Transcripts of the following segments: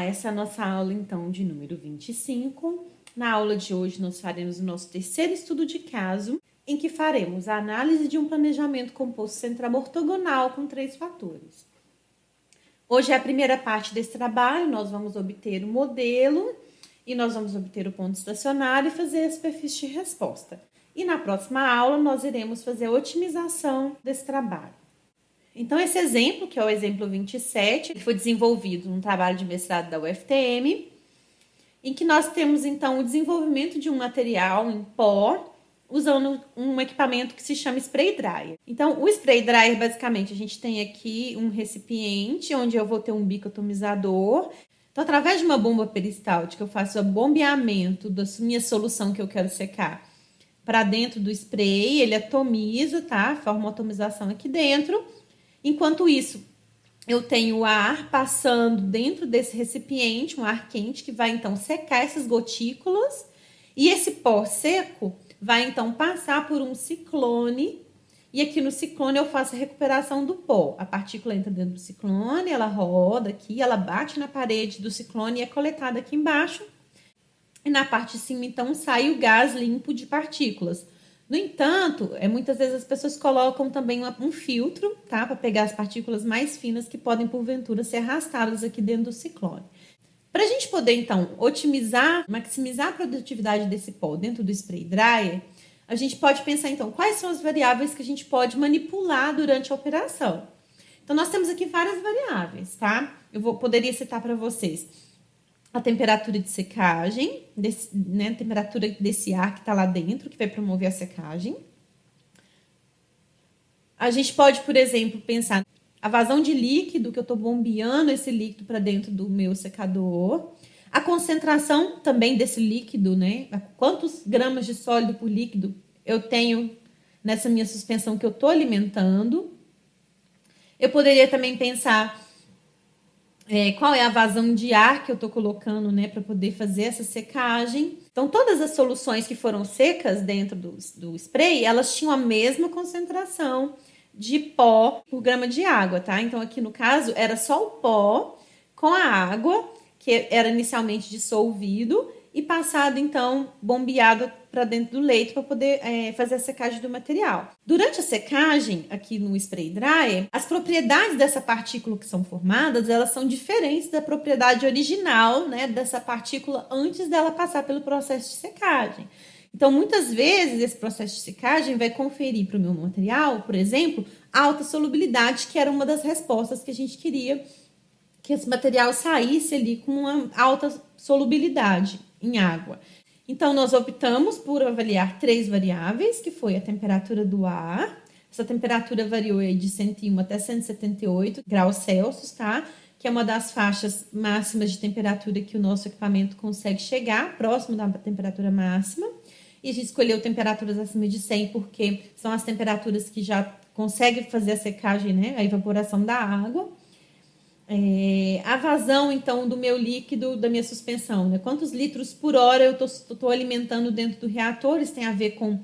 essa é a nossa aula, então, de número 25. Na aula de hoje, nós faremos o nosso terceiro estudo de caso, em que faremos a análise de um planejamento composto central ortogonal com 3 fatores. Hoje é a primeira parte desse trabalho, nós vamos obter o modelo e nós vamos obter o ponto estacionário e fazer a superfície de resposta. E na próxima aula, nós iremos fazer a otimização desse trabalho. Então, esse exemplo, que é o exemplo 27, foi desenvolvido num trabalho de mestrado da UFTM, em que nós temos, então, o desenvolvimento de um material em pó, usando um equipamento que se chama spray dryer. Então, o spray dryer, basicamente, a gente tem aqui um recipiente, onde eu vou ter um bico atomizador. Então, através de uma bomba peristáltica, eu faço o bombeamento da minha solução que eu quero secar para dentro do spray, ele atomiza, tá? Forma uma atomização aqui dentro. Enquanto isso, eu tenho o ar passando dentro desse recipiente, um ar quente, que vai então secar essas gotículas. E esse pó seco vai então passar por um ciclone. E aqui no ciclone eu faço a recuperação do pó. A partícula entra dentro do ciclone, ela roda aqui, ela bate na parede do ciclone e é coletada aqui embaixo. E na parte de cima, então, sai o gás limpo de partículas. No entanto, muitas vezes as pessoas colocam também um filtro, tá? Para pegar as partículas mais finas que podem, porventura, ser arrastadas aqui dentro do ciclone. Para a gente poder, então, otimizar, maximizar a produtividade desse pó dentro do spray dryer, a gente pode pensar, então, quais são as variáveis que a gente pode manipular durante a operação. Então, nós temos aqui várias variáveis, tá? Poderia citar para vocês a temperatura de secagem, a temperatura desse ar que está lá dentro, que vai promover a secagem. A gente pode, por exemplo, pensar a vazão de líquido, que eu estou bombeando esse líquido para dentro do meu secador. A concentração também desse líquido, né? Quantos gramas de sólido por líquido eu tenho nessa minha suspensão que eu estou alimentando. Eu poderia também pensar qual é a vazão de ar que eu estou colocando, né, para poder fazer essa secagem. Então, todas as soluções que foram secas dentro do spray, elas tinham a mesma concentração de pó por grama de água, tá? Então, aqui no caso, era só o pó com a água, que era inicialmente dissolvido, e passado, então, bombeado para dentro do leito para poder fazer a secagem do material. Durante a secagem, aqui no spray dryer, as propriedades dessa partícula que são formadas, elas são diferentes da propriedade original, né, dessa partícula antes dela passar pelo processo de secagem. Então, muitas vezes, esse processo de secagem vai conferir para o meu material, por exemplo, alta solubilidade, que era uma das respostas que a gente queria que esse material saísse ali com uma alta solubilidade em água. Então, nós optamos por avaliar 3 variáveis, que foi a temperatura do ar. Essa temperatura variou aí de 101 até 178 graus Celsius, tá? Que é uma das faixas máximas de temperatura que o nosso equipamento consegue chegar, próximo da temperatura máxima. E a gente escolheu temperaturas acima de 100 porque são as temperaturas que já conseguem fazer a secagem, né? A evaporação da água. A vazão, então, do meu líquido, da minha suspensão, né? Quantos litros por hora eu estou alimentando dentro do reator? Isso tem a ver com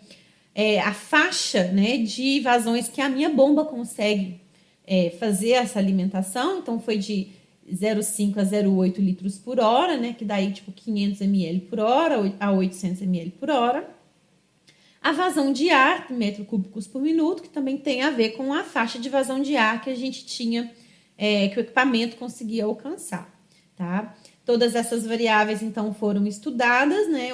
a faixa, né, de vazões que a minha bomba consegue fazer essa alimentação. Então, foi de 0,5 a 0,8 litros por hora, né? Que daí, tipo, 500 ml por hora a 800 ml por hora. A vazão de ar, metros cúbicos por minuto, que também tem a ver com a faixa de vazão de ar que a gente tinha, que o equipamento conseguia alcançar, tá? Todas essas variáveis, então, foram estudadas, né?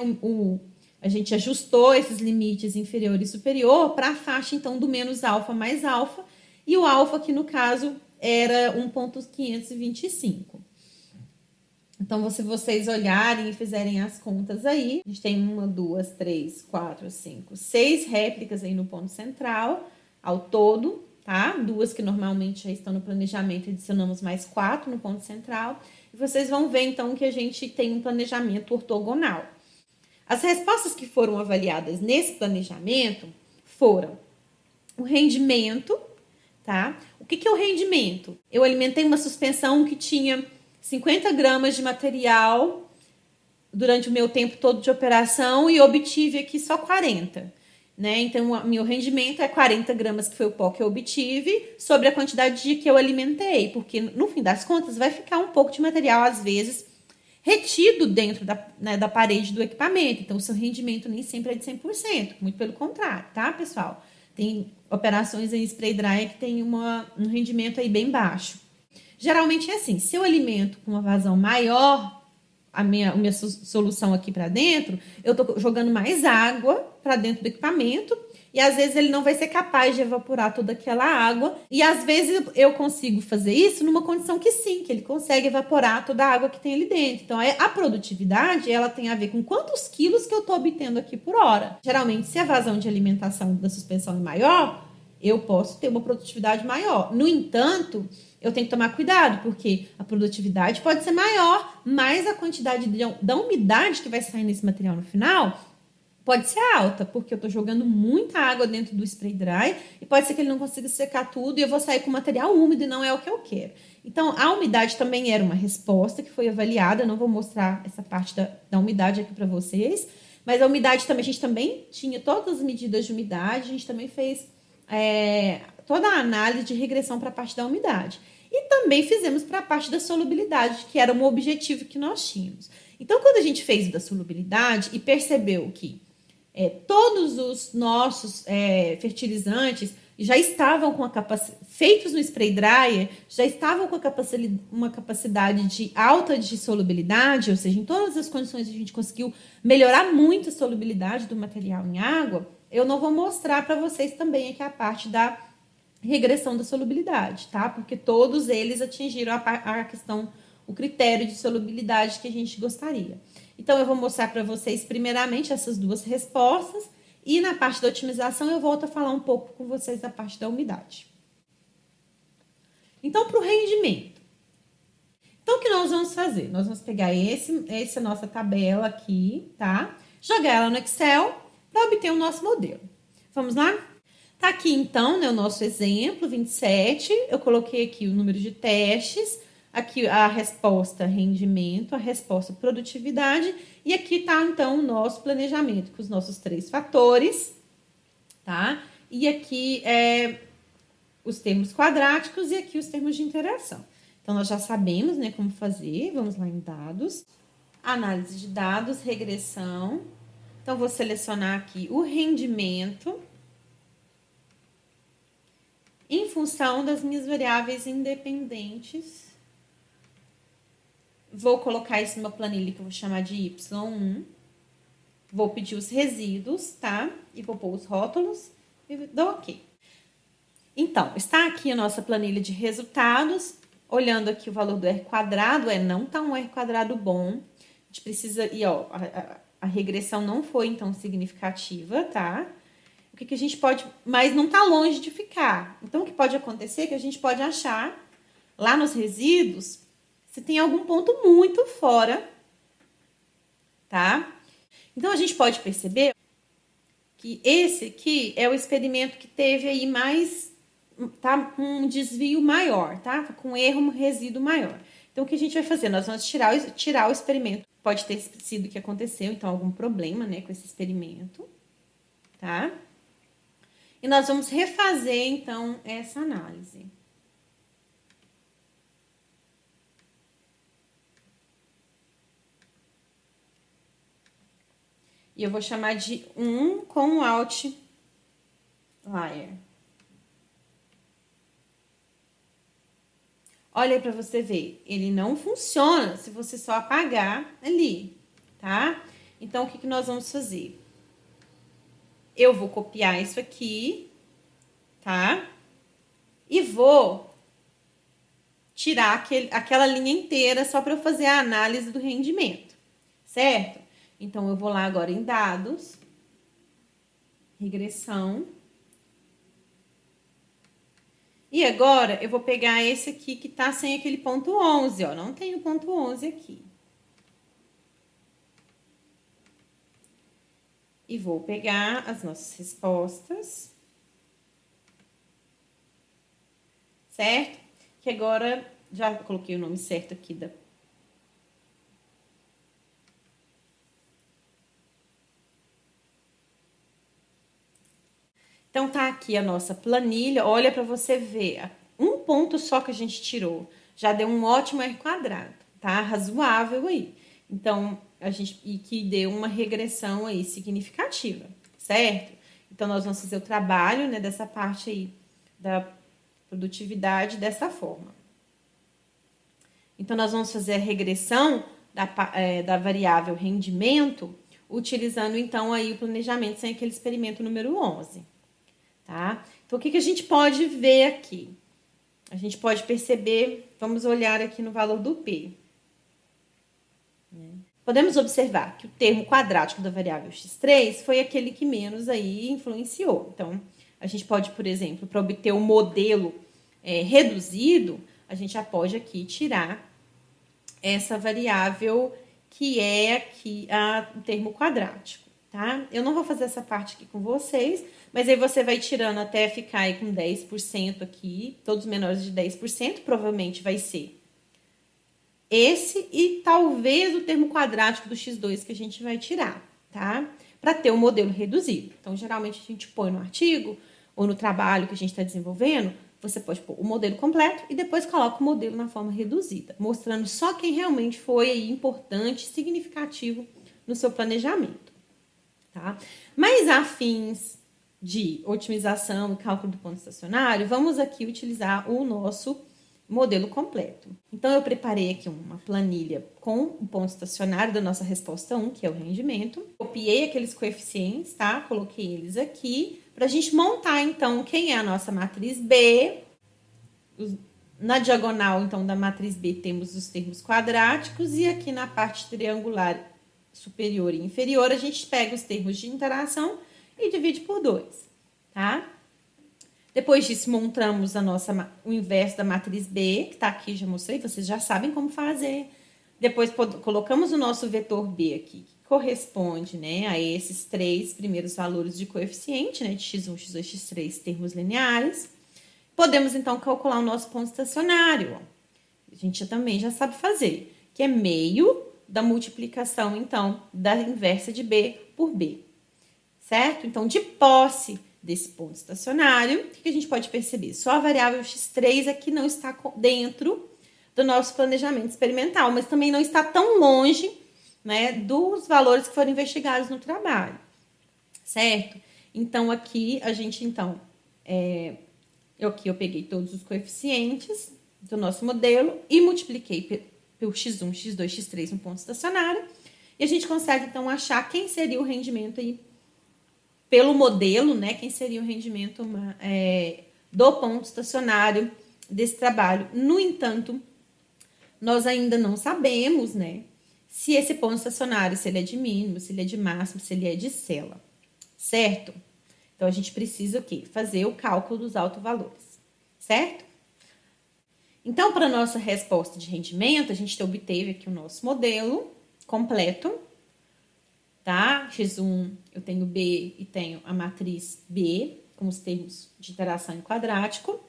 A gente ajustou esses limites inferior e superior para a faixa, então, do menos alfa mais alfa, e o alfa, que no caso era 1,525. Então, se vocês olharem e fizerem as contas aí, a gente tem 1, 2, 3, 4, 5, 6 réplicas aí no ponto central, ao todo, tá? 2 que normalmente já estão no planejamento, adicionamos mais 4 no ponto central. E vocês vão ver, então, que a gente tem um planejamento ortogonal. As respostas que foram avaliadas nesse planejamento foram o rendimento, tá? O que é o rendimento? Eu alimentei uma suspensão que tinha 50 gramas de material durante o meu tempo todo de operação e obtive aqui só 40. Né? Então, o meu rendimento é 40 gramas, que foi o pó que eu obtive, sobre a quantidade de que eu alimentei, porque no fim das contas vai ficar um pouco de material, às vezes, retido dentro da parede do equipamento. Então, o seu rendimento nem sempre é de 100%, muito pelo contrário, tá, pessoal? Tem operações em spray dryer que tem um rendimento aí bem baixo. Geralmente é assim, se eu alimento com uma vazão maior, a minha solução aqui para dentro, eu tô jogando mais água para dentro do equipamento e às vezes ele não vai ser capaz de evaporar toda aquela água e às vezes eu consigo fazer isso numa condição que sim, que ele consegue evaporar toda a água que tem ali dentro. Então a produtividade, ela tem a ver com quantos quilos que eu tô obtendo aqui por hora. Geralmente, se a vazão de alimentação da suspensão é maior, eu posso ter uma produtividade maior. No entanto, eu tenho que tomar cuidado, porque a produtividade pode ser maior, mas a quantidade da umidade que vai sair nesse material no final pode ser alta, porque eu estou jogando muita água dentro do spray dry e pode ser que ele não consiga secar tudo e eu vou sair com material úmido e não é o que eu quero. Então, a umidade também era uma resposta que foi avaliada, eu não vou mostrar essa parte da umidade aqui para vocês, mas a umidade também, a gente também tinha todas as medidas de umidade, a gente também fez toda a análise de regressão para a parte da umidade. E também fizemos para a parte da solubilidade, que era um objetivo que nós tínhamos. Então, quando a gente fez o da solubilidade e percebeu que todos os nossos fertilizantes já estavam com a capacidade, feitos no spray dryer, já estavam com uma capacidade alta de solubilidade, ou seja, em todas as condições a gente conseguiu melhorar muito a solubilidade do material em água, eu não vou mostrar para vocês também aqui a parte da regressão da solubilidade, tá? Porque todos eles atingiram a questão, o critério de solubilidade que a gente gostaria. Então, eu vou mostrar para vocês, primeiramente, essas duas respostas e na parte da otimização eu volto a falar um pouco com vocês da parte da umidade. Então, para o rendimento. Então, o que nós vamos fazer? Nós vamos pegar essa nossa tabela aqui, tá? Jogar ela no Excel para obter o nosso modelo. Vamos lá? Tá aqui, então, né, o nosso exemplo, 27. Eu coloquei aqui o número de testes, aqui a resposta rendimento, a resposta produtividade, e aqui tá, então, o nosso planejamento com os nossos 3 fatores, tá? E aqui os termos quadráticos e aqui os termos de interação. Então, nós já sabemos, né, como fazer. Vamos lá em dados. Análise de dados, regressão. Então, vou selecionar aqui o rendimento em função das minhas variáveis independentes. Vou colocar isso numa planilha que eu vou chamar de Y1. Vou pedir os resíduos, tá? E vou pôr os rótulos e dou OK. Então, está aqui a nossa planilha de resultados. Olhando aqui o valor do R quadrado, não tá um R quadrado bom. A gente precisa... E, ó, a regressão não foi, então, significativa, tá? O que a gente pode... Mas não tá longe de ficar. Então, o que pode acontecer é que a gente pode achar, lá nos resíduos, se tem algum ponto muito fora, tá? Então, a gente pode perceber que esse aqui é o experimento que teve aí mais... Tá com um desvio maior, tá? Com erro, um resíduo maior. Então, o que a gente vai fazer? Nós vamos tirar o experimento. Pode ter sido o que aconteceu, então, algum problema, né, com esse experimento, tá? E nós vamos refazer, então, essa análise. E eu vou chamar de 1 com outlier. Olha aí para você ver, ele não funciona se você só apagar ali, tá? Então, o que nós vamos fazer? Eu vou copiar isso aqui, tá? E vou tirar aquela linha inteira só para eu fazer a análise do rendimento, certo? Então, eu vou lá agora em dados, regressão. E agora, eu vou pegar esse aqui que tá sem aquele ponto 11, ó. Não tem o ponto 11 aqui. E vou pegar as nossas respostas. Certo? Que agora, já coloquei o nome certo aqui da... Então, tá aqui a nossa planilha. Olha para você ver. Um ponto só que a gente tirou. Já deu um ótimo R quadrado, tá? Razoável aí. Então, e que deu uma regressão aí significativa, certo? Então, nós vamos fazer o trabalho, né, dessa parte aí da produtividade dessa forma. Então, nós vamos fazer a regressão da variável rendimento, utilizando, então, aí o planejamento sem aquele experimento número 11, tá? Então, o que a gente pode ver aqui? A gente pode perceber, vamos olhar aqui no valor do P. Podemos observar que o termo quadrático da variável x3 foi aquele que menos aí influenciou. Então, a gente pode, por exemplo, para obter o modelo reduzido, a gente já pode aqui tirar essa variável que é aqui o termo quadrático, tá? Eu não vou fazer essa parte aqui com vocês, mas aí você vai tirando até ficar aí com 10% aqui, todos menores de 10%, provavelmente vai ser esse e talvez o termo quadrático do x2 que a gente vai tirar, tá? Para ter o modelo reduzido. Então, geralmente a gente põe no artigo ou no trabalho que a gente está desenvolvendo, você pode pôr o modelo completo e depois coloca o modelo na forma reduzida, mostrando só quem realmente foi aí importante, significativo no seu planejamento, tá? Mas a fins de otimização e cálculo do ponto estacionário, vamos aqui utilizar o nosso modelo completo. Então, eu preparei aqui uma planilha com o ponto estacionário da nossa resposta 1, que é o rendimento. Copiei aqueles coeficientes, tá? Coloquei eles aqui para a gente montar, então, quem é a nossa matriz B. Na diagonal, então, da matriz B, temos os termos quadráticos e aqui na parte triangular superior e inferior, a gente pega os termos de interação e divide por 2, tá? Depois disso, montamos o inverso da matriz B, que está aqui, já mostrei, vocês já sabem como fazer. Depois, colocamos o nosso vetor B aqui, que corresponde, né, a esses 3 primeiros valores de coeficiente, né, de x1, x2, x3, termos lineares. Podemos, então, calcular o nosso ponto estacionário. Ó. A gente também já sabe fazer, que é meio da multiplicação, então, da inversa de B por B. Certo? Então, de posse desse ponto estacionário, o que a gente pode perceber? Só a variável x3 é que não está dentro do nosso planejamento experimental, mas também não está tão longe, né, dos valores que foram investigados no trabalho, certo? Então, aqui a gente, então, eu peguei todos os coeficientes do nosso modelo e multipliquei pelo x1, x2, x3 no ponto estacionário, e a gente consegue, então, achar quem seria o rendimento aí pelo modelo, né, quem seria o rendimento do ponto estacionário desse trabalho. No entanto, nós ainda não sabemos, né, se esse ponto estacionário, se ele é de mínimo, se ele é de máximo, se ele é de cela, certo? Então, a gente precisa o quê? Fazer o cálculo dos autovalores, certo? Então, para a nossa resposta de rendimento, a gente obteve aqui o nosso modelo completo, tá? X1 eu tenho B e tenho a matriz B, com os termos de interação em quadrático.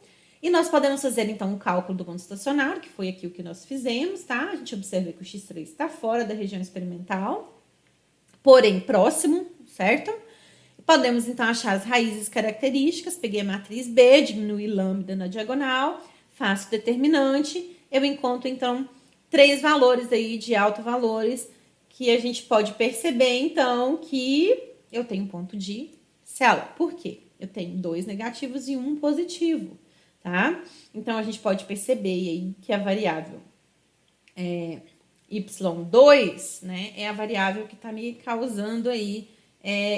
E nós podemos fazer, então, o cálculo do ponto estacionário, que foi aqui o que nós fizemos, tá? A gente observa que o x3 está fora da região experimental, porém próximo, certo? Podemos, então, achar as raízes características. Peguei a matriz B, diminui lambda na diagonal, faço determinante. Eu encontro, então, 3 valores aí de autovalores que a gente pode perceber, então, que eu tenho um ponto de célula. Por quê? Eu tenho 2 negativos e 1 positivo, tá? Então, a gente pode perceber aí que a variável y2, né, é a variável que está me causando aí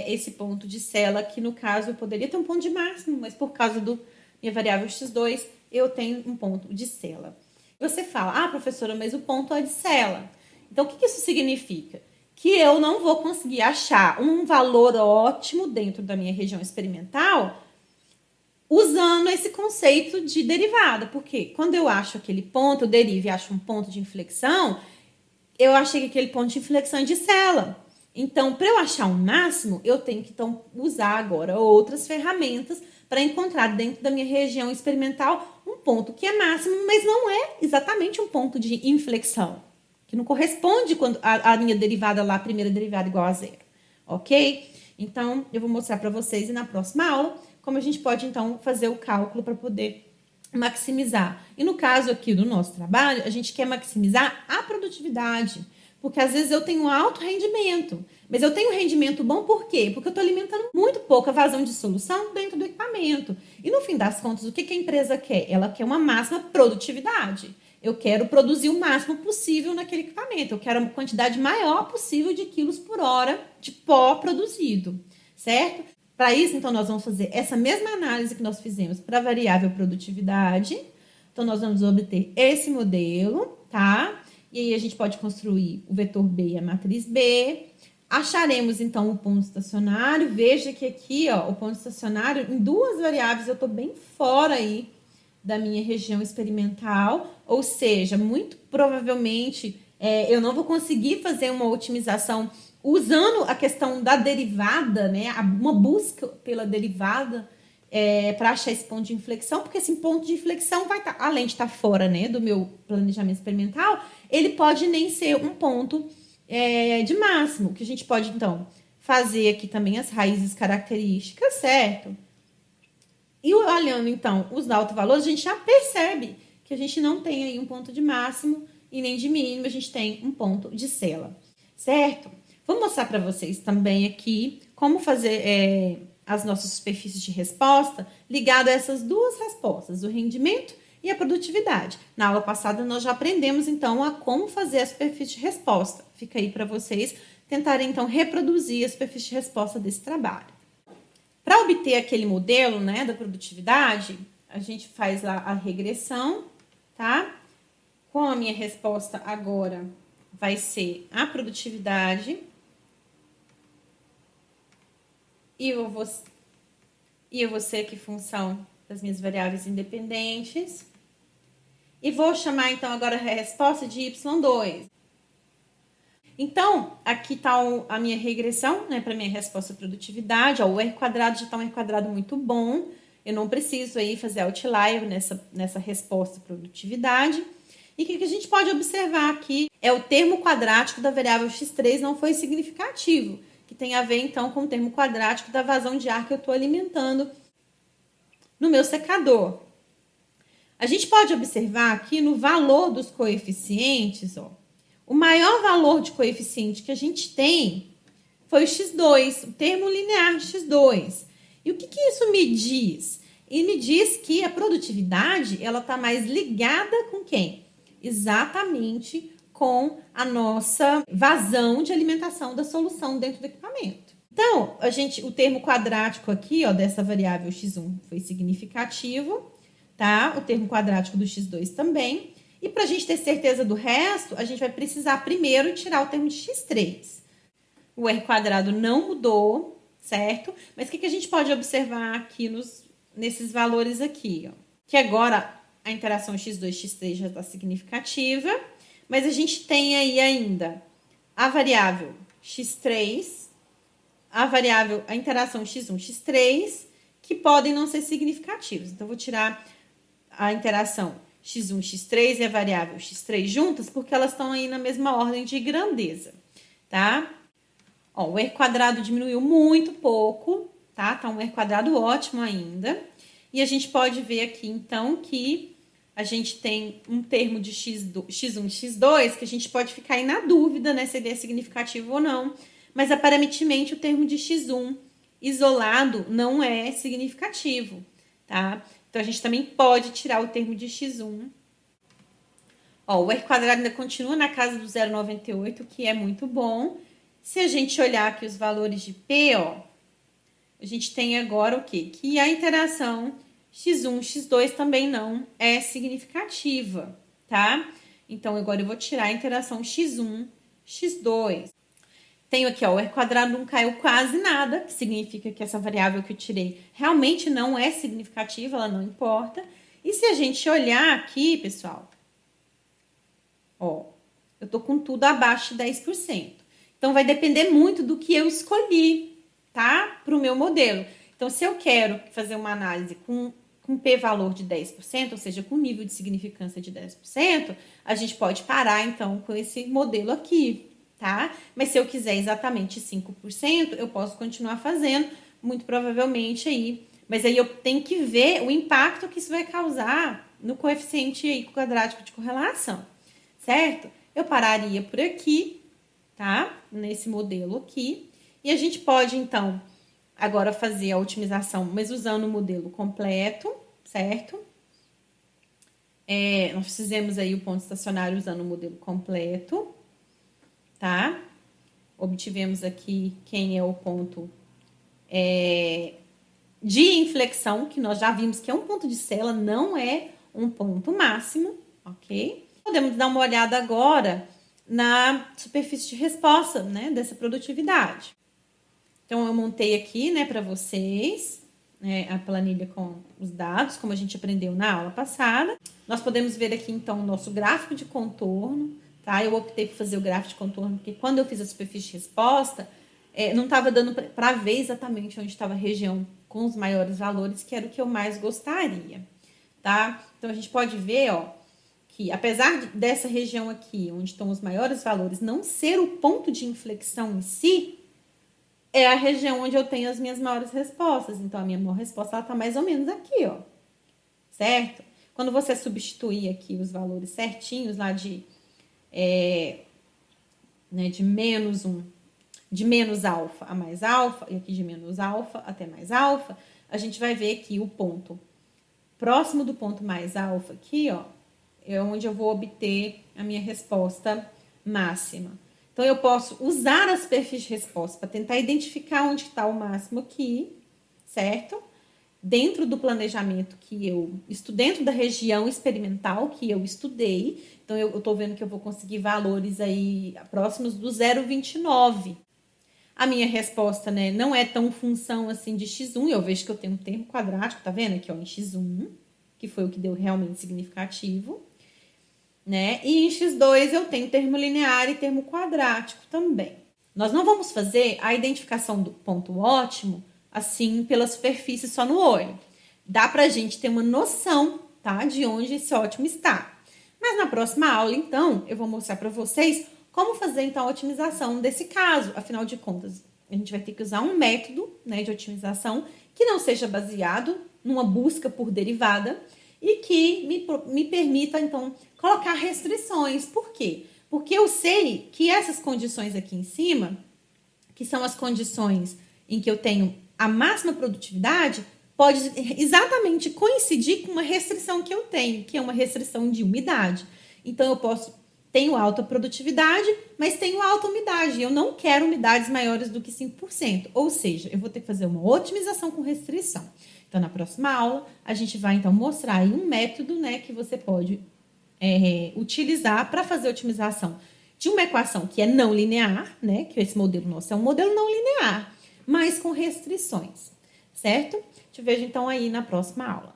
esse ponto de célula, que no caso eu poderia ter um ponto de máximo, mas por causa da minha variável x2, eu tenho um ponto de célula. Você fala, professora, mas o ponto é de célula. Então, o que isso significa? Que eu não vou conseguir achar um valor ótimo dentro da minha região experimental usando esse conceito de derivada. Porque quando eu acho aquele ponto, eu derivo e acho um ponto de inflexão, eu achei que aquele ponto de inflexão é de célula. Então, para eu achar um máximo, eu tenho que então, usar agora outras ferramentas para encontrar dentro da minha região experimental um ponto que é máximo, mas não é exatamente um ponto de inflexão, que não corresponde quando a minha derivada lá, a primeira derivada igual a zero, ok? Então, eu vou mostrar para vocês na próxima aula como a gente pode, então, fazer o cálculo para poder maximizar. E no caso aqui do nosso trabalho, a gente quer maximizar a produtividade, Porque às vezes eu tenho um alto rendimento, mas eu tenho rendimento bom por quê? Porque eu estou alimentando muito pouca vazão de solução dentro do equipamento. E no fim das contas, o que a empresa quer? Ela quer uma máxima produtividade. Eu quero produzir o máximo possível naquele equipamento. Eu quero uma quantidade maior possível de quilos por hora de pó produzido, certo? Para isso, então, nós vamos fazer essa mesma análise que nós fizemos para a variável produtividade. Então, nós vamos obter esse modelo, tá? E aí a gente pode construir o vetor B e a matriz B. Acharemos, então, o ponto estacionário. Veja que aqui, ó, o ponto estacionário, em duas variáveis, eu estou bem fora aí da minha região experimental. Ou seja, muito provavelmente, eu não vou conseguir fazer uma otimização usando a questão da derivada, né? Uma busca pela derivada, para achar esse ponto de inflexão, porque esse ponto de inflexão vai estar, além de estar fora, né, do meu planejamento experimental, ele pode nem ser um ponto de máximo, que a gente pode, então, fazer aqui também as raízes características, certo? E olhando, então, os autovalores, a gente já percebe que a gente não tem aí um ponto de máximo e nem de mínimo, a gente tem um ponto de cela, certo? Vou mostrar para vocês também aqui como fazer as nossas superfícies de resposta ligado a essas duas respostas, o rendimento e a produtividade. Na aula passada, nós já aprendemos, então, a como fazer a superfície de resposta. Fica aí para vocês tentarem, então, reproduzir a superfície de resposta desse trabalho. Para obter aquele modelo, né, da produtividade, a gente faz lá a regressão, tá? Com a minha resposta agora vai ser a produtividade. E eu vou ser aqui função das minhas variáveis independentes. E vou chamar, então, agora a resposta de y2. Então, aqui está a minha regressão, né, para minha resposta produtividade. Ó, o R quadrado já está um R quadrado muito bom. Eu não preciso aí fazer outlier nessa resposta produtividade. E o que a gente pode observar aqui é o termo quadrático da variável x3 não foi significativo, que tem a ver, então, com o termo quadrático da vazão de ar que eu estou alimentando no meu secador. A gente pode observar aqui no valor dos coeficientes, ó, o maior valor de coeficiente que a gente tem foi o x2, o termo linear de x2. E o que isso me diz? Ele me diz que a produtividade ela está mais ligada com quem? Exatamente com a nossa vazão de alimentação da solução dentro do equipamento. Então, o termo quadrático aqui, ó, dessa variável x1 foi significativo, tá? O termo quadrático do x2 também. E para a gente ter certeza do resto, a gente vai precisar primeiro tirar o termo de x3. O R quadrado não mudou, certo? Mas o que a gente pode observar aqui nesses valores aqui, ó? Que agora a interação x2, x3 já está significativa, mas a gente tem aí ainda a variável x3, a interação x1, x3, que podem não ser significativos. Então, eu vou tirar a interação x1, x3 e a variável x3 juntas, porque elas estão aí na mesma ordem de grandeza, tá? Ó, o R quadrado diminuiu muito pouco, tá? Tá um R quadrado ótimo ainda. E a gente pode ver aqui, então, que a gente tem um termo de x1 e x2 que a gente pode ficar aí na dúvida, né, se ele é significativo ou não. Mas, aparentemente, o termo de x1 isolado não é significativo, tá? Então, a gente também pode tirar o termo de x1. Ó, o R quadrado ainda continua na casa do 0,98, que é muito bom. Se a gente olhar aqui os valores de P, ó, a gente tem agora o quê? Que a interação x1, x2 também não é significativa, tá? Então, agora eu vou tirar a interação x1, x2. Tenho aqui, ó, o R quadrado não caiu quase nada, que significa que essa variável que eu tirei realmente não é significativa, ela não importa. E se a gente olhar aqui, pessoal, ó, eu tô com tudo abaixo de 10%. Então, vai depender muito do que eu escolhi, tá? Para o meu modelo. Então, se eu quero fazer uma análise com p-valor de 10%, ou seja, com nível de significância de 10%, a gente pode parar, então, com esse modelo aqui, tá? Mas se eu quiser exatamente 5%, eu posso continuar fazendo, muito provavelmente aí. Mas aí eu tenho que ver o impacto que isso vai causar no coeficiente aí quadrático de correlação, certo? Eu pararia por aqui tá? Nesse modelo aqui. E a gente pode, então, agora fazer a otimização, mas usando o modelo completo, certo? Nós fizemos aí o ponto estacionário usando o modelo completo, tá? Obtivemos aqui quem é o ponto de inflexão, que nós já vimos que é um ponto de cela, não é um ponto máximo, ok? Podemos dar uma olhada agora na superfície de resposta, né, dessa produtividade. Então, eu montei aqui, né, para vocês, a planilha com os dados, como a gente aprendeu na aula passada. Nós podemos ver aqui, então, o nosso gráfico de contorno, tá? Eu optei por fazer o gráfico de contorno, porque quando eu fiz a superfície de resposta, não estava dando para ver exatamente onde estava a região com os maiores valores, que era o que eu mais gostaria, tá? Então, a gente pode ver, ó, que apesar dessa região aqui, onde estão os maiores valores, não ser o ponto de inflexão em si, é a região onde eu tenho as minhas maiores respostas. Então, a minha maior resposta, ela tá mais ou menos aqui, ó. Certo? Quando você substituir aqui os valores certinhos lá de menos 1, de menos alfa a mais alfa, e aqui de menos alfa até mais alfa, a gente vai ver que o ponto próximo do ponto mais alfa aqui, ó, é onde eu vou obter a minha resposta máxima. Então, eu posso usar a superfície de resposta para tentar identificar onde está o máximo aqui, certo? Dentro do planejamento que eu estudei, dentro da região experimental que eu estudei. Então, eu estou vendo que eu vou conseguir valores aí próximos do 0,29. A minha resposta, né, não é tão função assim de x1. Eu vejo que eu tenho um termo quadrático, tá vendo aqui, ó, em x1, que foi o que deu realmente significativo. Né? E em x2 eu tenho termo linear e termo quadrático também. Nós não vamos fazer a identificação do ponto ótimo assim pela superfície só no olho. Dá pra gente ter uma noção, tá, de onde esse ótimo está. Mas na próxima aula, então, eu vou mostrar para vocês como fazer então a otimização desse caso. Afinal de contas, a gente vai ter que usar um método, né, de otimização que não seja baseado numa busca por derivada, e que me permita, então, colocar restrições. Por quê? Porque eu sei que essas condições aqui em cima, que são as condições em que eu tenho a máxima produtividade, pode exatamente coincidir com uma restrição que eu tenho, que é uma restrição de umidade. Então, tenho alta produtividade, mas tenho alta umidade. Eu não quero umidades maiores do que 5%. Ou seja, eu vou ter que fazer uma otimização com restrição. Então, na próxima aula, a gente vai, então, mostrar aí um método, né, que você pode utilizar para fazer a otimização de uma equação que é não linear, né, que esse modelo nosso é um modelo não linear, mas com restrições, certo? Te vejo, então, aí na próxima aula.